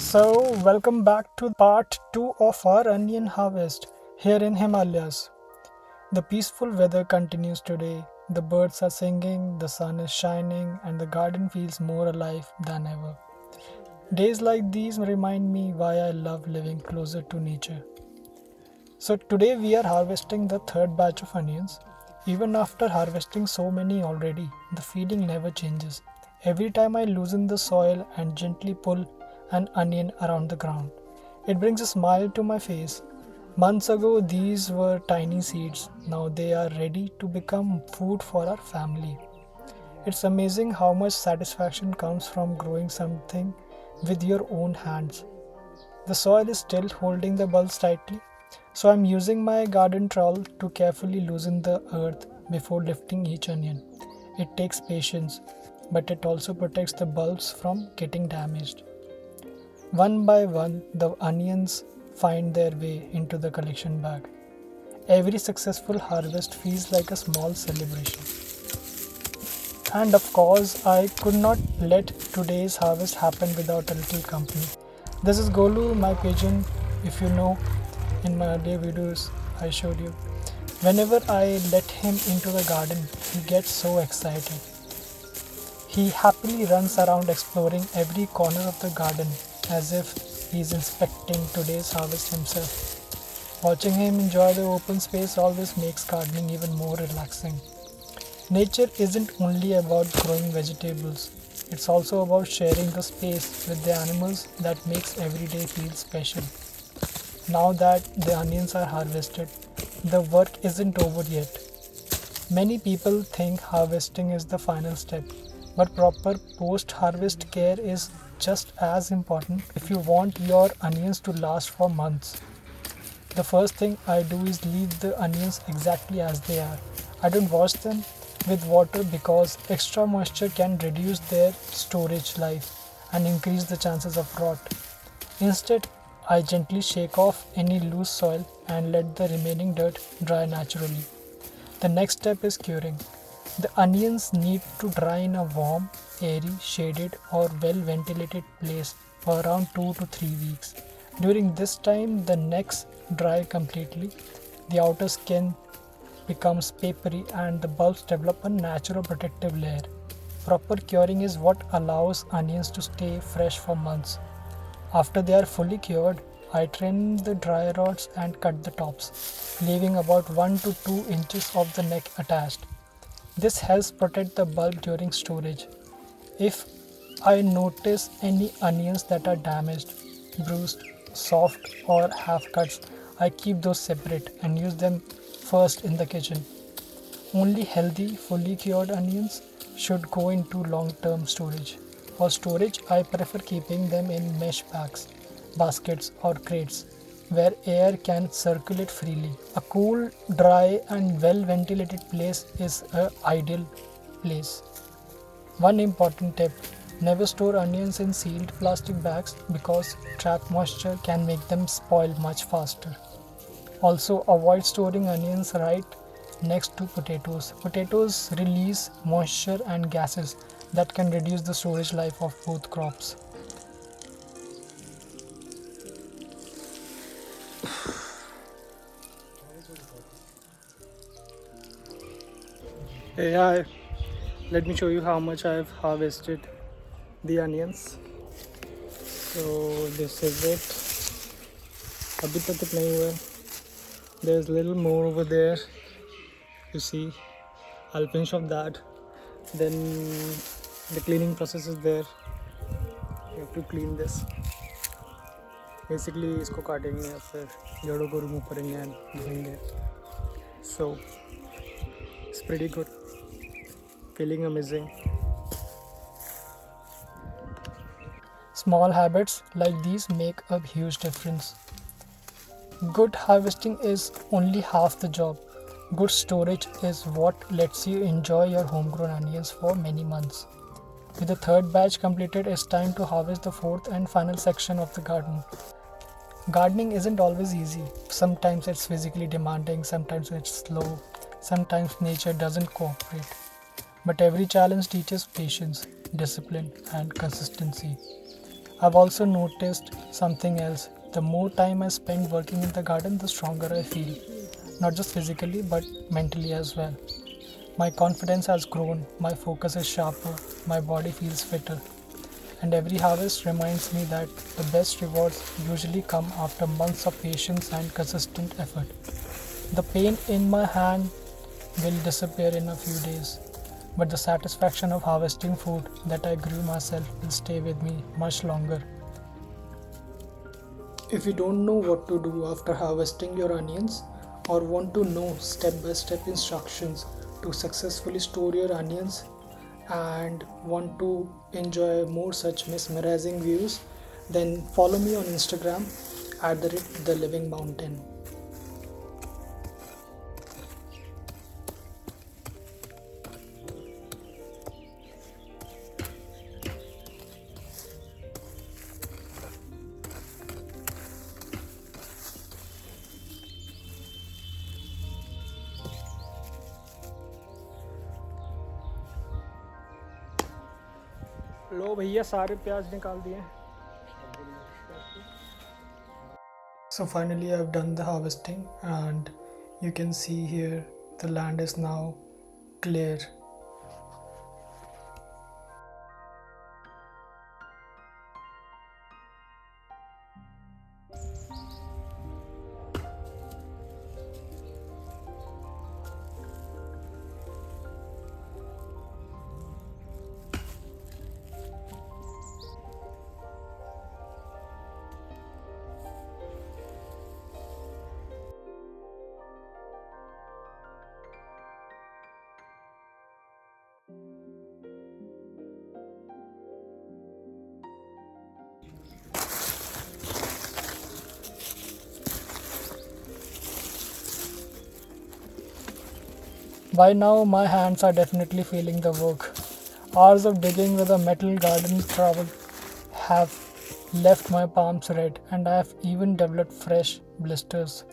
Welcome back to part 2 of our onion harvest here in Himalayas. The peaceful weather continues today. The birds are singing, the sun is shining, and the garden feels more alive than ever. Days like these remind me why I love living closer to nature. So, today we are harvesting the third batch of onions. Even after harvesting so many already, the feeling never changes. Every time I loosen the soil and gently pull an onion around the ground, it brings a smile to my face. Months ago, these were tiny seeds. Now they are ready to become food for our family. It's amazing how much satisfaction comes from growing something with your own hands. The soil is still holding the bulbs tightly, so I'm using my garden trowel to carefully loosen the earth before lifting each onion. It takes patience, but it also protects the bulbs from getting damaged. One by one, the onions find their way into the collection bag. Every successful harvest feels like a small celebration. And of course, I could not let today's harvest happen without a little company. This is Golu, my pigeon. If you know, in my earlier videos, I showed you. Whenever I let him into the garden, he gets so excited. He happily runs around exploring every corner of the garden as if he's inspecting today's harvest himself. Watching him enjoy the open space always makes gardening even more relaxing. Nature isn't only about growing vegetables, it's also about sharing the space with the animals that makes every day feel special. Now that the onions are harvested, the work isn't over yet. Many people think harvesting is the final step, but proper post harvest care is just as important if you want your onions to last for months. The first thing I do is leave the onions exactly as they are. I don't wash them with water because extra moisture can reduce their storage life and increase the chances of rot. Instead, I gently shake off any loose soil and let the remaining dirt dry naturally. The next step is curing. The onions need to dry in a warm, airy, shaded, or well ventilated place for around 2 to 3 weeks. During this time, the necks dry completely, the outer skin becomes papery, and the bulbs develop a natural protective layer. Proper curing is what allows onions to stay fresh for months. After they are fully cured, I trim the dry rods and cut the tops, leaving about 1 to 2 inches of the neck attached. This helps protect the bulb during storage. If I notice any onions that are damaged, bruised, soft, or have cuts, I keep those separate and use them first in the kitchen. Only healthy, fully cured onions should go into long term storage. For storage, I prefer keeping them in mesh bags, baskets, or crates where air can circulate freely. A cool, dry, and well ventilated place is an ideal place. One important tip: never store onions in sealed plastic bags because trapped moisture can make them spoil much faster. Also, avoid storing onions right next to potatoes. Potatoes release moisture and gases that can reduce the storage life of both crops. Hey, hi. Let me show you how much I've harvested the onions. So this is it. अभी तक इतना ही हुआ है. There's a little more over there. You see, I'll finish off that. Then the cleaning process is there. You have to clean this. Basically, इसको काटेंगे फिर जड़ों को remove करेंगे and धोएंगे. So it's pretty good. Feeling amazing. Small habits like these make a huge difference. Good harvesting is only half the job. Good storage is what lets you enjoy your homegrown onions for many months. With the third batch completed, it's time to harvest the fourth and final section of the garden. Gardening isn't always easy. Sometimes it's physically demanding, sometimes it's slow, sometimes nature doesn't cooperate. But every challenge teaches patience, discipline, and consistency. I've also noticed something else. The more time I spend working in the garden, the stronger I feel. Not just physically, but mentally as well. My confidence has grown, my focus is sharper, my body feels fitter. And every harvest reminds me that the best rewards usually come after months of patience and consistent effort. The pain in my hand will disappear in a few days, but the satisfaction of harvesting food that I grew myself will stay with me much longer. If you don't know what to do after harvesting your onions or want to know step by step instructions to successfully store your onions and want to enjoy more such mesmerizing views, then follow me on Instagram at the living mountain. लो भैया सारे प्याज निकाल दिए. So finally I've done the harvesting and you can see here the land is now clear. By now my hands are definitely feeling the work. Hours of digging with a metal garden trowel have left my palms red and I have even developed fresh blisters.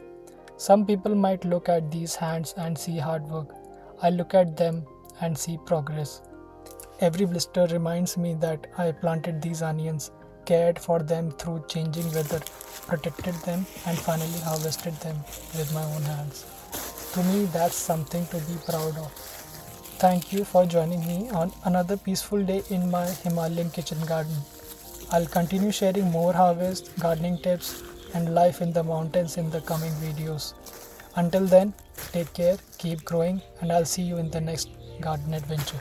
Some people might look at these hands and see hard work. I look at them and see progress. Every blister reminds me that I planted these onions, cared for them through changing weather, protected them, and finally harvested them with my own hands. To me, that's something to be proud of. Thank you for joining me on another peaceful day in my Himalayan kitchen garden. I'll continue sharing more harvest, gardening tips, and life in the mountains in the coming videos. Until then, take care, keep growing, and I'll see you in the next garden adventure.